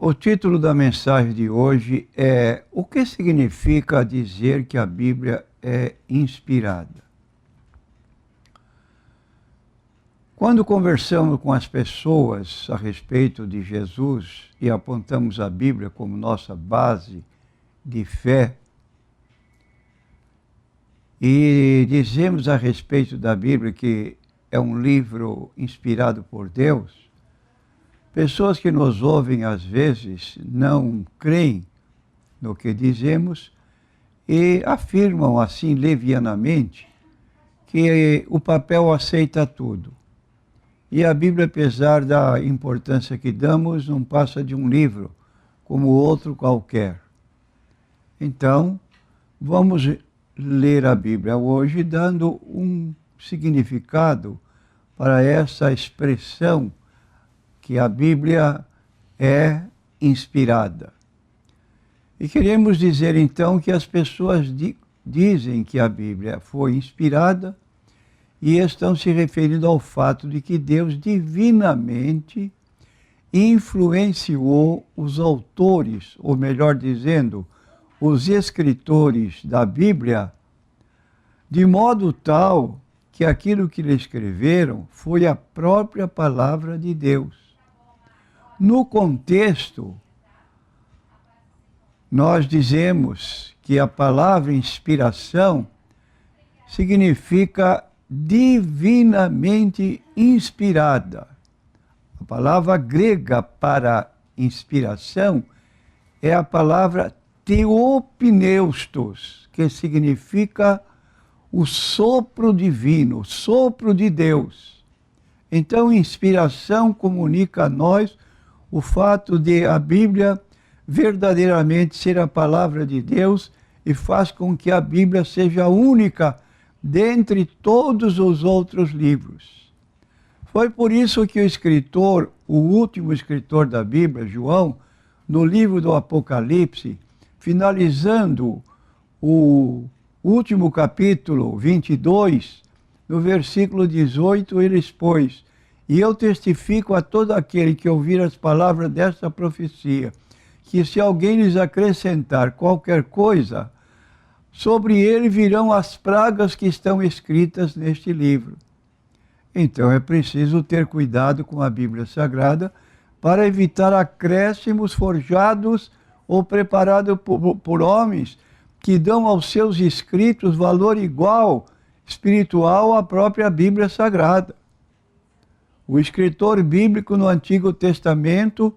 O título da mensagem de hoje é: o que significa dizer que a Bíblia é inspirada? Quando conversamos com as pessoas a respeito de Jesus e apontamos a Bíblia como nossa base de fé, e dizemos a respeito da Bíblia que é um livro inspirado por Deus, pessoas que nos ouvem às vezes não creem no que dizemos e afirmam assim levianamente que o papel aceita tudo. E a Bíblia, apesar da importância que damos, não passa de um livro como outro qualquer. Então, vamos ler a Bíblia hoje dando um significado para essa expressão que a Bíblia é inspirada. E queremos dizer então que as pessoas dizem que a Bíblia foi inspirada e estão se referindo ao fato de que Deus divinamente influenciou os autores, ou melhor dizendo, os escritores da Bíblia, de modo tal que aquilo que lhe escreveram foi a própria palavra de Deus. No contexto, nós dizemos que a palavra inspiração significa divinamente inspirada. A palavra grega para inspiração é a palavra theopneustos, que significa o sopro divino, o sopro de Deus. Então, inspiração comunica a nós o fato de a Bíblia verdadeiramente ser a palavra de Deus e faz com que a Bíblia seja a única dentre todos os outros livros. Foi por isso que o escritor, o último escritor da Bíblia, João, no livro do Apocalipse, finalizando o último capítulo 22, no versículo 18, ele expôs: e eu testifico a todo aquele que ouvir as palavras desta profecia, que se alguém lhes acrescentar qualquer coisa, sobre ele virão as pragas que estão escritas neste livro. Então é preciso ter cuidado com a Bíblia Sagrada para evitar acréscimos forjados ou preparados por homens que dão aos seus escritos valor igual, espiritual, à própria Bíblia Sagrada. O escritor bíblico no Antigo Testamento,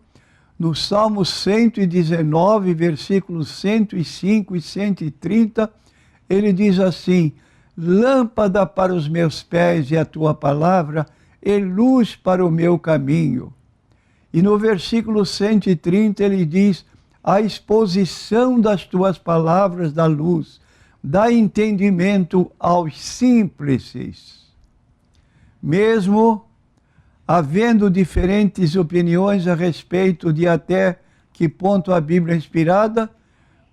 no Salmo 119, versículos 105 e 130, ele diz assim: lâmpada para os meus pés é a tua palavra, e luz para o meu caminho. E no versículo 130 ele diz: a exposição das tuas palavras dá luz, dá entendimento aos simples. Mesmo havendo diferentes opiniões a respeito de até que ponto a Bíblia é inspirada,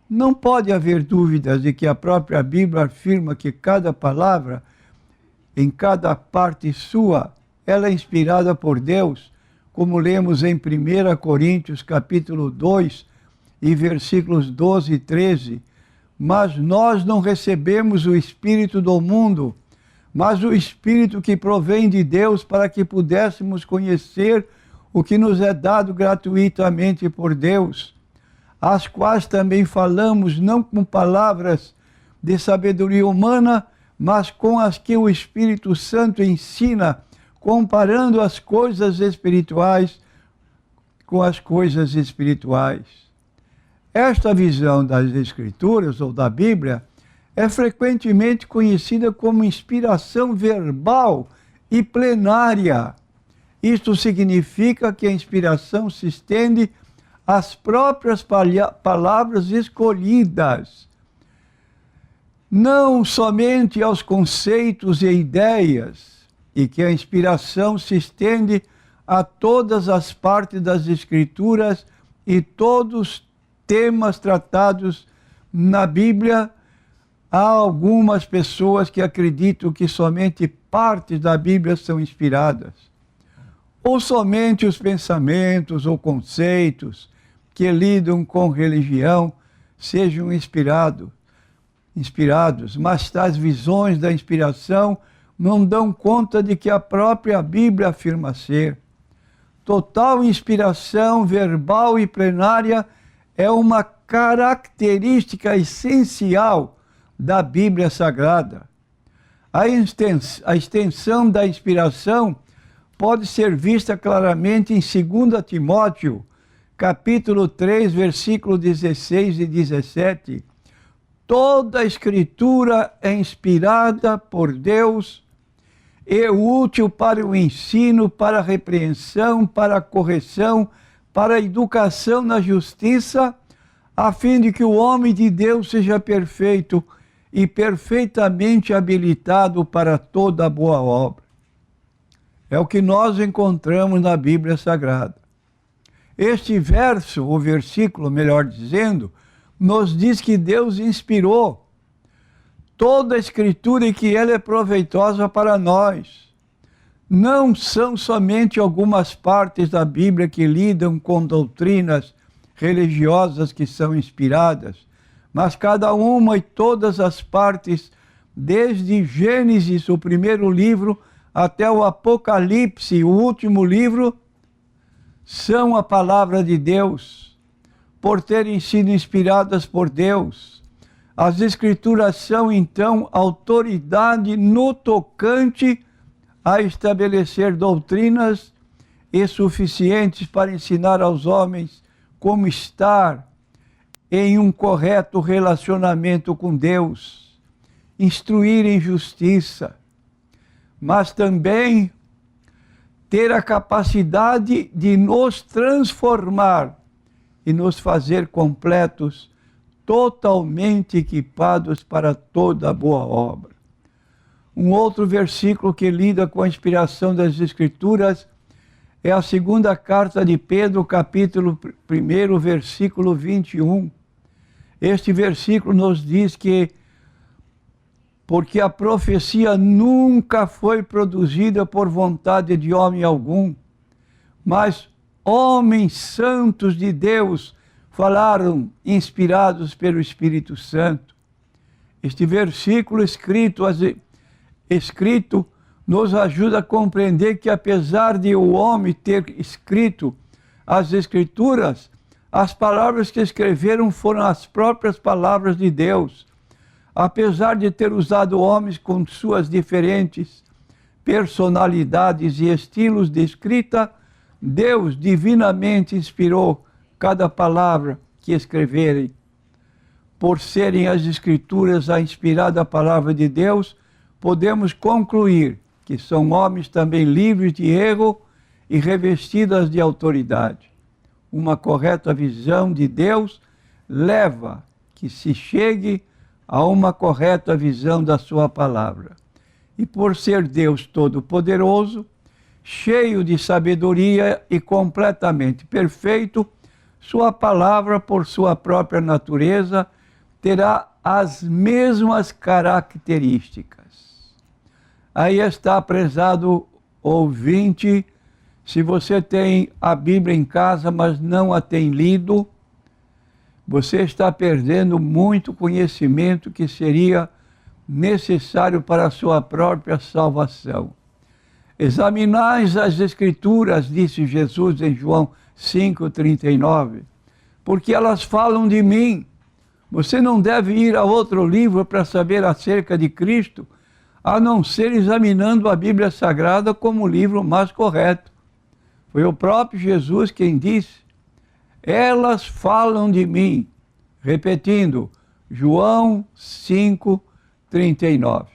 não pode haver dúvidas de que a própria Bíblia afirma que cada palavra, em cada parte sua, ela é inspirada por Deus, como lemos em 1 Coríntios capítulo 2 e versículos 12 e 13. Mas nós não recebemos o Espírito do mundo, mas o Espírito que provém de Deus, para que pudéssemos conhecer o que nos é dado gratuitamente por Deus, as quais também falamos não com palavras de sabedoria humana, mas com as que o Espírito Santo ensina, comparando as coisas espirituais com as coisas espirituais. Esta visão das Escrituras, ou da Bíblia, é frequentemente conhecida como inspiração verbal e plenária. Isto significa que a inspiração se estende às próprias palavras escolhidas, não somente aos conceitos e ideias, e que a inspiração se estende a todas as partes das Escrituras e todos os temas tratados na Bíblia. Há algumas pessoas que acreditam que somente partes da Bíblia são inspiradas. ou somente os pensamentos ou conceitos que lidam com religião sejam inspirados, mas tais visões da inspiração não dão conta de que a própria Bíblia afirma ser. Total inspiração verbal e plenária é uma característica essencial da Bíblia Sagrada. A extensão da inspiração pode ser vista claramente em 2 Timóteo, capítulo 3, versículo 16 e 17. Toda a Escritura é inspirada por Deus e útil para o ensino, para a repreensão, para a correção, para a educação na justiça, a fim de que o homem de Deus seja perfeito e perfeitamente habilitado para toda boa obra. É o que nós encontramos na Bíblia Sagrada. Este verso, o versículo, melhor dizendo, nos diz que Deus inspirou toda a Escritura e que ela é proveitosa para nós. Não são somente algumas partes da Bíblia que lidam com doutrinas religiosas que são inspiradas, mas cada uma e todas as partes, desde Gênesis, o primeiro livro, até o Apocalipse, o último livro, são a palavra de Deus, por terem sido inspiradas por Deus. As Escrituras são, então, autoridade no tocante a estabelecer doutrinas e suficientes para ensinar aos homens como estar em um correto relacionamento com Deus, instruir em justiça, mas também ter a capacidade de nos transformar e nos fazer completos, totalmente equipados para toda boa obra. Um outro versículo que lida com a inspiração das Escrituras é a segunda carta de Pedro, capítulo 1, versículo 21. Este versículo nos diz que porque a profecia nunca foi produzida por vontade de homem algum, mas homens santos de Deus falaram inspirados pelo Espírito Santo. Este versículo escrito nos ajuda a compreender que apesar de o homem ter escrito as Escrituras, as palavras que escreveram foram as próprias palavras de Deus. Apesar de ter usado homens com suas diferentes personalidades e estilos de escrita, Deus divinamente inspirou cada palavra que escreverem. Por serem as Escrituras a inspirada palavra de Deus, podemos concluir que são homens também livres de erro e revestidas de autoridade. Uma correta visão de Deus leva que se chegue a uma correta visão da sua palavra. E por ser Deus Todo-Poderoso, cheio de sabedoria e completamente perfeito, sua palavra, por sua própria natureza, terá as mesmas características. Aí está, prezado ouvinte, se você tem a Bíblia em casa, mas não a tem lido, você está perdendo muito conhecimento que seria necessário para a sua própria salvação. Examinais as Escrituras, disse Jesus em João 5,39, porque elas falam de mim. Você não deve ir a outro livro para saber acerca de Cristo, a não ser examinando a Bíblia Sagrada como o livro mais correto. Foi o próprio Jesus quem disse: elas falam de mim. Repetindo, João 5,39.